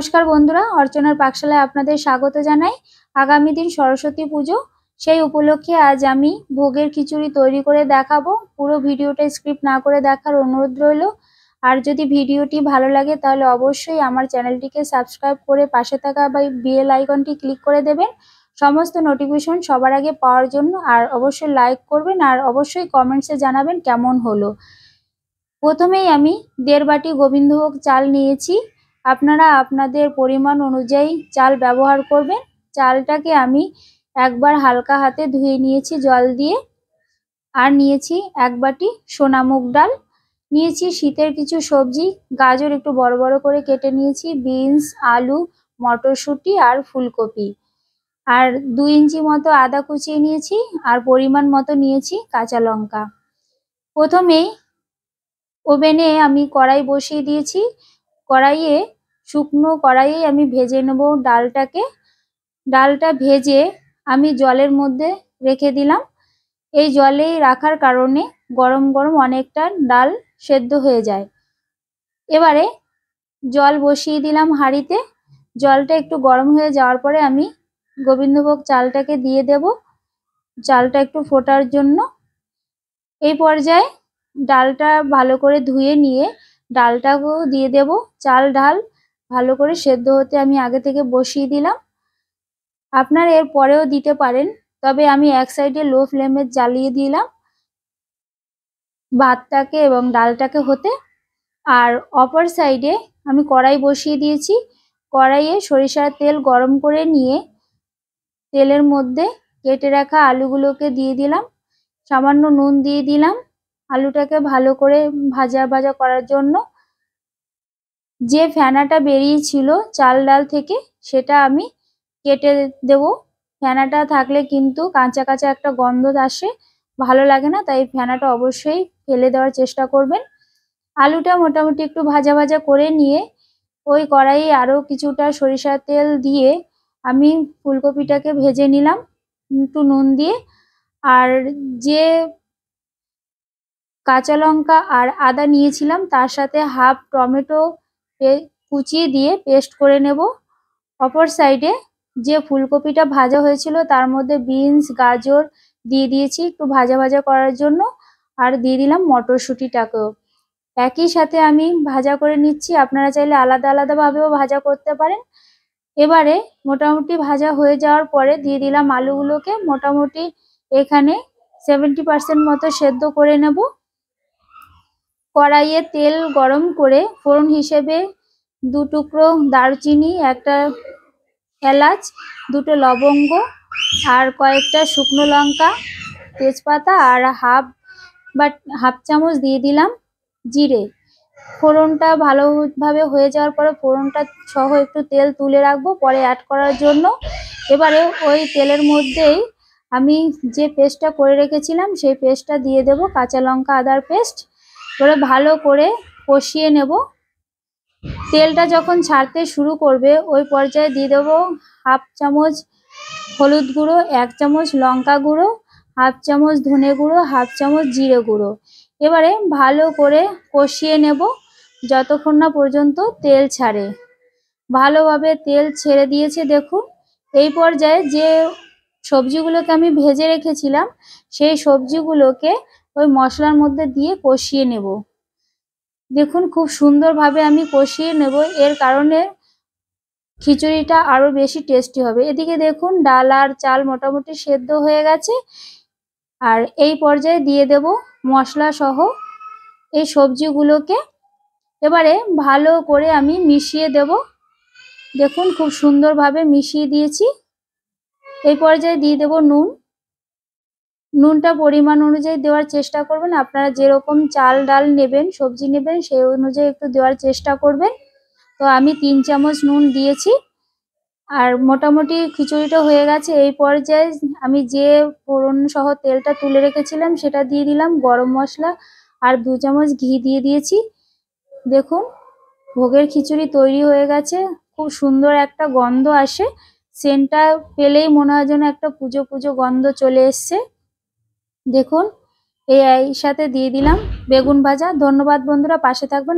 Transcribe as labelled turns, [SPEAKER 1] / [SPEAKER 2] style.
[SPEAKER 1] নমস্কার বন্ধুরা, অর্চনার পাকশালায় আপনাদের স্বাগত জানাই। আগামী দিন সরস্বতী পুজো, সেই উপলক্ষে আজ আমি ভোগের খিচুড়ি তৈরি করে দেখাবো। পুরো ভিডিওটা স্কিপ না করে দেখার অনুরোধ রইল। আর যদি ভিডিওটি ভালো লাগে তাহলে অবশ্যই আমার চ্যানেলটিকে সাবস্ক্রাইব করে পাশে থাকা বেল আইকনটি ক্লিক করে দেবেন সমস্ত নোটিফিকেশন সবার আগে পাওয়ার জন্য। আর অবশ্যই লাইক করবেন আর অবশ্যই কমেন্টসে জানাবেন কেমন হলো। প্রথমেই আমি 1.5 বাটি গোবিন্দভোগ চাল নিয়েছি। আপনারা আপনাদের পরিমাণ অনুযায়ী চাল ব্যবহার করবেন। চালটাকে আমি একবার হালকা হাতে ধুয়ে নিয়েছি জল দিয়ে। আর নিয়েছি 1 বাটি সোনা মুগ ডাল, নিয়েছি শীতের কিছু সবজি, গাজর একটু বড় বড় করে কেটে নিয়েছি, বিনস, আলু, মটরশুঁটি আর ফুলকপি, আর 2 ইঞ্চি মতো আদা কুচিয়ে নিয়েছি, আর পরিমাণ মতো নিয়েছি কাঁচা লঙ্কা। প্রথমেই ওভেনে আমি কড়াই বসিয়ে দিয়েছি। শুকনো কড়াইয়ে আমি ভেজে নেব ডালটাকে। ডালটা ভেজে আমি জলের মধ্যে রেখে দিলাম। এই জলেই রাখার কারণে গরম গরম অনেকটা ডাল সেদ্ধ হয়ে যায়। এবারে জল বসিয়ে দিলাম হাঁড়িতে। জলটা একটু গরম হয়ে যাওয়ার পরে আমি গোবিন্দভোগ চালটাকে দিয়ে দেব, চালটা একটু ফোটার জন্য। এই পর্যায়ে ডালটা ভালো করে ধুয়ে নিয়ে ডালটাকেও দিয়ে দেব। চাল ডাল ভালো করে সেদ্ধ হতে আমি আগে থেকে বসিয়ে দিলাম। আপনারা এর পরেও দিতে পারেন, তবে আমি এক সাইডে লো ফ্লেমে জ্বালিয়ে দিলাম ভাতটাকে এবং ডালটাকে হতে। আর অপর সাইডে আমি কড়াই বসিয়ে দিয়েছি। কড়াইয়ে সরিষার তেল গরম করে নিয়ে তেলের মধ্যে কেটে রাখা আলুগুলোকে দিয়ে দিলাম, সামান্য নুন দিয়ে দিলাম আলুটাকে ভালো করে ভাজা ভাজা করার জন্য। যে ফেনাটা বেরিয়েছিল চাল ডাল থেকে সেটা আমি কেটে দেব। ফেনাটা থাকলে কিন্তু কাঁচা কাঁচা একটা গন্ধ আসে, ভালো লাগে না, তাই ফেনাটা অবশ্যই ফেলে দেওয়ার চেষ্টা করবেন। আলুটা মোটামুটি একটু ভাজা ভাজা করে নিয়ে ওই কড়াইয়ে আরও কিছুটা সরিষার তেল দিয়ে আমি ফুলকপিটাকে ভেজে নিলাম একটু নুন দিয়ে। আর যে কাঁচা লঙ্কা আর আদা নিয়েছিলাম তার সাথে হাফ টমেটো কুচিয়ে দিয়ে পেস্ট করে নেব। অপর সাইডে যে ফুলকপিটা ভাজা হয়েছিল তার মধ্যে বিনস, গাজর দিয়ে দিয়েছি একটু ভাজা ভাজা করার জন্য। আর দিয়ে দিলাম মটরশুঁটিটাকেও একই সাথে আমি ভাজা করে নিচ্ছি। আপনারা চাইলে আলাদা আলাদাভাবেও ভাজা করতে পারেন। এবারে মোটামুটি ভাজা হয়ে যাওয়ার পরে দিয়ে দিলাম আলুগুলোকে। মোটামুটি এখানে 70% মতো সেদ্ধ করে নেব। কড়াইয়ে তেল গরম করে ফোড়ন হিসেবে 2 টুকরো দারচিনি, একটা এলাচ, 2টো লবঙ্গ আর কয়েকটা শুকনো লঙ্কা, তেজপাতা আর হাফ চামচ দিয়ে দিলাম জিরে। ফোড়নটা ভালোভাবে হয়ে যাওয়ার পরে ফোড়নটা সহ একটু তেল তুলে রাখবো পরে অ্যাড করার জন্য। এবারে ওই তেলের মধ্যেই আমি যে পেস্টটা করে রেখেছিলাম সেই পেস্টটা দিয়ে দেব, কাঁচা লঙ্কা আদার পেস্ট। এবারে ভালো করে কষিয়ে নেব। তেলটা যখন ছাড়তে শুরু করবে ওই পর্যায়ে দিয়ে দেবো হাফ চামচ হলুদ গুঁড়ো, 1 চামচ লঙ্কা গুঁড়ো, হাফ চামচ ধনে গুঁড়ো, হাফ চামচ জিরে গুঁড়ো। এবারে ভালো করে কষিয়ে নেব যতক্ষণ না পর্যন্ত তেল ছাড়ে। ভালোভাবে তেল ছেড়ে দিয়েছে দেখুন। এই পর্যায়ে যে সবজিগুলোকে আমি ভেজে রেখেছিলাম সেই সবজিগুলোকে ওই মশলার মধ্যে দিয়ে কষিয়ে নেব। দেখুন খুব সুন্দরভাবে আমি কষিয়ে নেব, এর কারণে খিচুড়িটা আরো বেশি টেস্টি হবে। এদিকে দেখুন ডাল আর চাল মোটামুটি সেদ্ধ হয়ে গেছে। আর এই পর্যায়ে দিয়ে দেব মশলা সহ এই সবজিগুলোকে। এবারে ভালো করে আমি মিশিয়ে দেব। দেখুন খুব সুন্দরভাবে মিশিয়ে দিয়েছি। এই পর্যায়ে দিয়ে দেব নুন। নুনটা পরিমাণ অনুযায়ী দেওয়ার চেষ্টা করবেন। আপনারা যেরকম চাল ডাল নেবেন, সবজি নেবেন সেই অনুযায়ী একটু দেওয়ার চেষ্টা করবেন। তো আমি 3 চামচ নুন দিয়েছি। আর মোটামুটি খিচুড়িটা হয়ে গেছে। এই পর্যায়ে আমি যে ফোড়ন সহ তেলটা তুলে রেখেছিলাম সেটা দিয়ে দিলাম, গরম মশলা আর 2 চামচ ঘি দিয়ে দিয়েছি। দেখুন ভোগের খিচুড়ি তৈরি হয়ে গেছে। খুব সুন্দর একটা গন্ধ আসে, সেন্টটা পেলেই মনে হয় যেন একটা পুজো পুজো গন্ধ চলে এসছে। দেখুন এই সাথে দিয়ে দিলাম বেগুন ভাজা। ধন্যবাদ বন্ধুরা, পাশে থাকবেন।